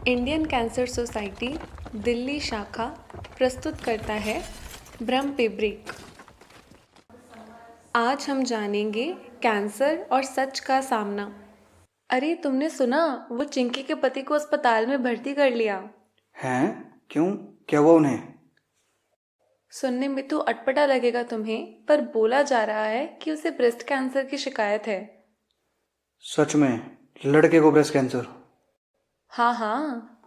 Indian cancer society Delhi शाखा प्रस्तुत करता है ब्रह्म पेब्रिक। आज हम जानेंगे कैंसर और सच का सामना। अरे तुमने सुना, वो चिंकी के पति को अस्पताल में भर्ती कर लिया। हैं? क्यों? क्या हुआ उन्हें? सुनने में तो अटपटा लगेगा तुम्हें, पर बोला जा रहा है कि उसे ब्रेस्ट कैंसर की शिकायत है। सच में? लड़के को ब्रेस्ट कैंसर? हाँ हाँ।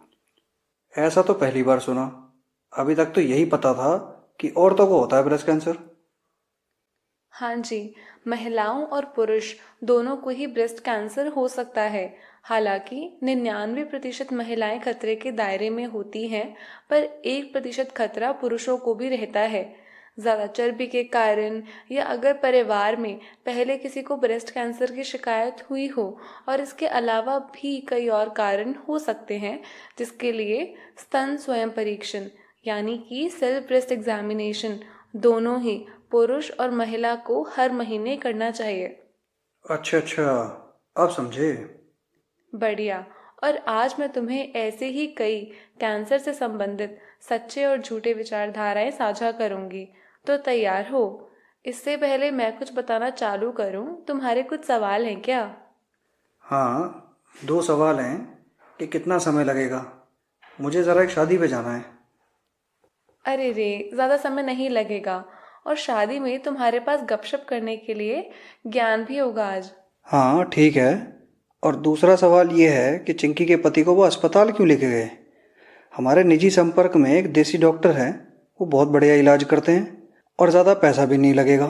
ऐसा तो पहली बार सुना। अभी तक तो यही पता था कि औरतों को होता है ब्रेस्ट कैंसर। हाँ जी, महिलाओं और पुरुष दोनों को ही ब्रेस्ट कैंसर हो सकता है। हालांकि 99% महिलाएं खतरे के दायरे में होती हैं, पर 1% खतरा पुरुषों को भी रहता है। ज़्यादा चर्बी के कारण, या अगर परिवार में पहले किसी को ब्रेस्ट कैंसर की शिकायत हुई हो, और इसके अलावा भी कई और कारण हो सकते हैं, जिसके लिए स्तन स्वयं परीक्षण यानी कि सेल्फ ब्रेस्ट एग्जामिनेशन दोनों ही पुरुष और महिला को हर महीने करना चाहिए। अच्छा अच्छा, अब समझे। बढ़िया। और आज मैं तुम्हें ऐसे ही कई कैंसर से संबंधित सच्चे और झूठे विचारधाराएं साझा करूंगी, तो तैयार हो। इससे पहले मैं कुछ बताना चालू करूं, तुम्हारे कुछ सवाल हैं क्या? हाँ, दो सवाल हैं कि कितना समय लगेगा। मुझे ज़रा एक शादी पे जाना है। अरे रे, ज़्यादा समय नहीं लगेगा, और शादी में तुम्हारे पास गपशप करने के लिए ज्ञान भी होगा आज। हाँ ठीक है। और दूसरा सवाल ये है कि चिंकी के पति को वो अस्पताल क्यों लेके गए? हमारे निजी संपर्क में एक देसी डॉक्टर है, वो बहुत बढ़िया इलाज करते हैं और ज़्यादा पैसा भी नहीं लगेगा।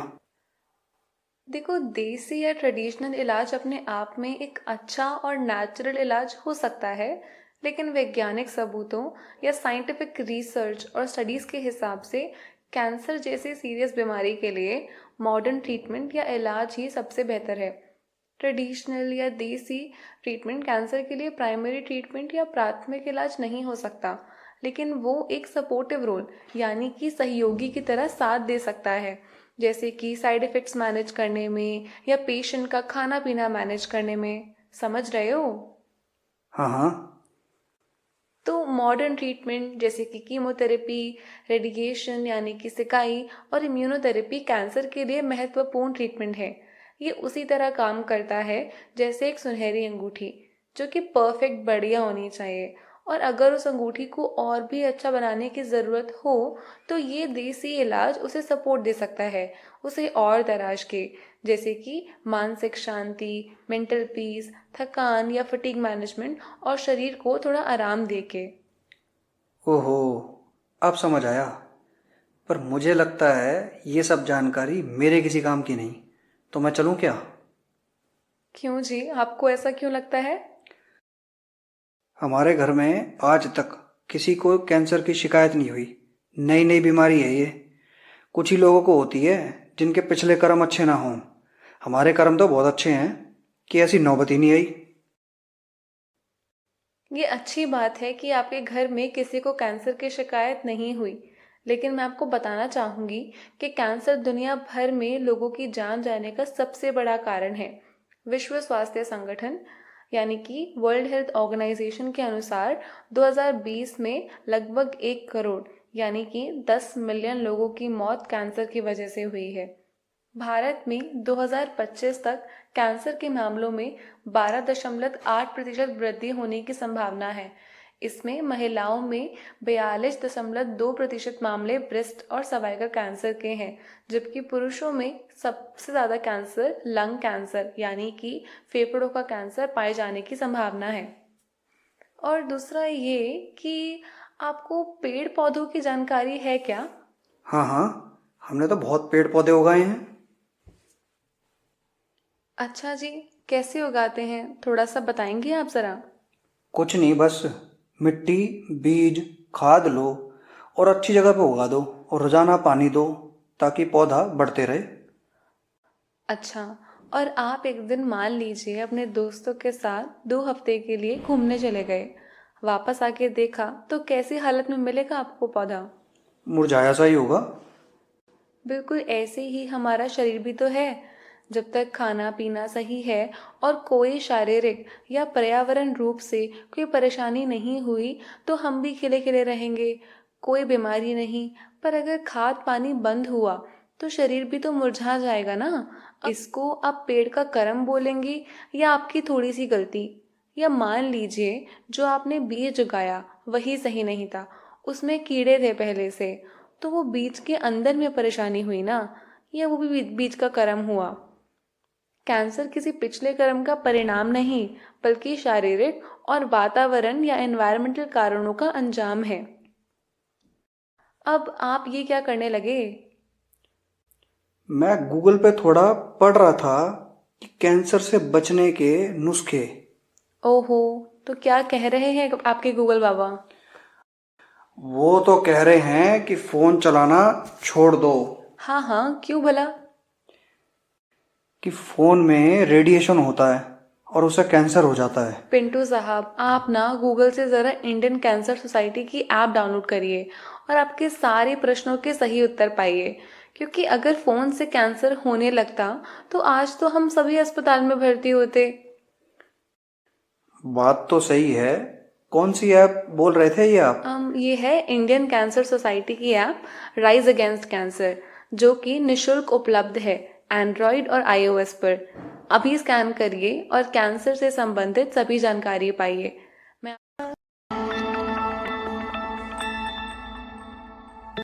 देखो, देसी या ट्रेडिशनल इलाज अपने आप में एक अच्छा और नेचुरल इलाज हो सकता है, लेकिन वैज्ञानिक सबूतों या साइंटिफिक रिसर्च और स्टडीज़ के हिसाब से कैंसर जैसी सीरियस बीमारी के लिए मॉडर्न ट्रीटमेंट या इलाज ही सबसे बेहतर है। ट्रेडिशनल या देसी ट्रीटमेंट कैंसर के लिए प्राइमरी ट्रीटमेंट या प्राथमिक इलाज नहीं हो सकता, लेकिन वो एक सपोर्टिव रोल यानी कि सहयोगी की तरह साथ दे सकता है, जैसे कि साइड इफ़ेक्ट्स मैनेज करने में या पेशेंट का खाना पीना मैनेज करने में। समझ रहे हो? हाँ हाँ। तो मॉडर्न ट्रीटमेंट जैसे कि कीमोथेरेपी, रेडिएशन यानी कि सिकाई, और इम्यूनोथेरेपी कैंसर के लिए महत्वपूर्ण ट्रीटमेंट है। ये उसी तरह काम करता है जैसे एक सुनहरी अंगूठी, जो कि परफेक्ट बढ़िया होनी चाहिए। और अगर उस अंगूठी को और भी अच्छा बनाने की ज़रूरत हो, तो ये देसी इलाज उसे सपोर्ट दे सकता है, उसे और तराश के, जैसे कि मानसिक शांति, मेंटल पीस, थकान या फटीग मैनेजमेंट, और शरीर को थोड़ा आराम दे के। ओहो, अब समझ आया। पर मुझे लगता है ये सब जानकारी मेरे किसी काम की नहीं। तो मैं चलूँ क्या? क्यों जी, आपको ऐसा क्यों लगता है? हमारे घर में आज तक किसी को कैंसर की शिकायत नहीं हुई। नई नई बीमारी है ये। कुछ ही लोगों को होती है जिनके पिछले कर्म अच्छे ना हों। हमारे कर्म तो बहुत अच्छे हैं कि ऐसी नौबत ही नहीं आई। ये अच्छी बात है कि आपके घर में किसी को कैंसर की शिकायत नहीं हुई, लेकिन मैं आपको बताना चाहूँगी कि कैंसर दुनिया भर में लोगों की जान जाने का सबसे बड़ा कारण है। विश्व स्वास्थ्य संगठन यानी कि वर्ल्ड हेल्थ ऑर्गेनाइजेशन के अनुसार 2020 में लगभग 1 करोड़ यानी कि 10 मिलियन लोगों की मौत कैंसर की वजह से हुई है। भारत में 2025 तक कैंसर के मामलों में 12.8% वृद्धि होने की संभावना है। इसमें महिलाओं में 42.2% मामले ब्रेस्ट और सर्वाइकल कैंसर के हैं, जबकि पुरुषों में सबसे ज़्यादा कैंसर लंग कैंसर यानी कि फेफड़ों का कैंसर पाए जाने की संभावना है। और दूसरा ये कि आपको पेड़ पौधों की जानकारी है क्या? हाँ हाँ, हमने तो बहुत पेड़ पौधे उगाए हैं। अच्छा जी, कैसे उगाते हैं, थोड़ा सा बताएंगे आप ज़रा? कुछ नहीं, बस मिट्टी, बीज, खाद लो और अच्छी जगह पे उगा दो और रोजाना पानी दो ताकि पौधा बढ़ते रहे। अच्छा, और आप एक दिन मान लीजिए अपने दोस्तों के साथ 2 हफ्ते के लिए घूमने चले गए, वापस आके देखा तो कैसी हालत में मिलेगा आपको पौधा? मुरझाया सा ही होगा। बिल्कुल ऐसे ही हमारा शरीर भी तो है। जब तक खाना पीना सही है और कोई शारीरिक या पर्यावरण रूप से कोई परेशानी नहीं हुई तो हम भी खिले खिले रहेंगे, कोई बीमारी नहीं। पर अगर खाद पानी बंद हुआ तो शरीर भी तो मुरझा जाएगा ना। इसको आप पेड़ का कर्म बोलेंगी या आपकी थोड़ी सी गलती? या मान लीजिए जो आपने बीज उगाया वही सही नहीं था, उसमें कीड़े थे पहले से, तो वो बीज के अंदर में परेशानी हुई ना, या वो भी बीज का कर्म हुआ। कैंसर किसी पिछले कर्म का परिणाम नहीं, बल्कि शारीरिक और वातावरण या एनवायरमेंटल कारणों का अंजाम है। अब आप ये क्या करने लगे? मैं गूगल पे थोड़ा पढ़ रहा था कि कैंसर से बचने के नुस्खे। ओहो, तो क्या कह रहे हैं आपके गूगल बाबा? वो तो कह रहे हैं कि फोन चलाना छोड़ दो, हाँ हाँ, क्यों भला? कि फोन में रेडिएशन होता है और उससे कैंसर हो जाता है। पिंटू साहब, आप ना गूगल से ज़रा इंडियन कैंसर सोसाइटी की ऐप डाउनलोड करिए और आपके सारे प्रश्नों के सही उत्तर पाइए। क्योंकि अगर फ़ोन से कैंसर होने लगता तो आज तो हम सभी अस्पताल में भर्ती होते। बात तो सही है। कौन सी ऐप बोल रहे थे ये आप? ये है इंडियन कैंसर सोसाइटी की ऐप राइज अगेंस्ट कैंसर, जो कि निशुल्क उपलब्ध है एंड्रॉयड और iOS पर। अभी स्कैन करिए और कैंसर से संबंधित सभी जानकारी पाइए।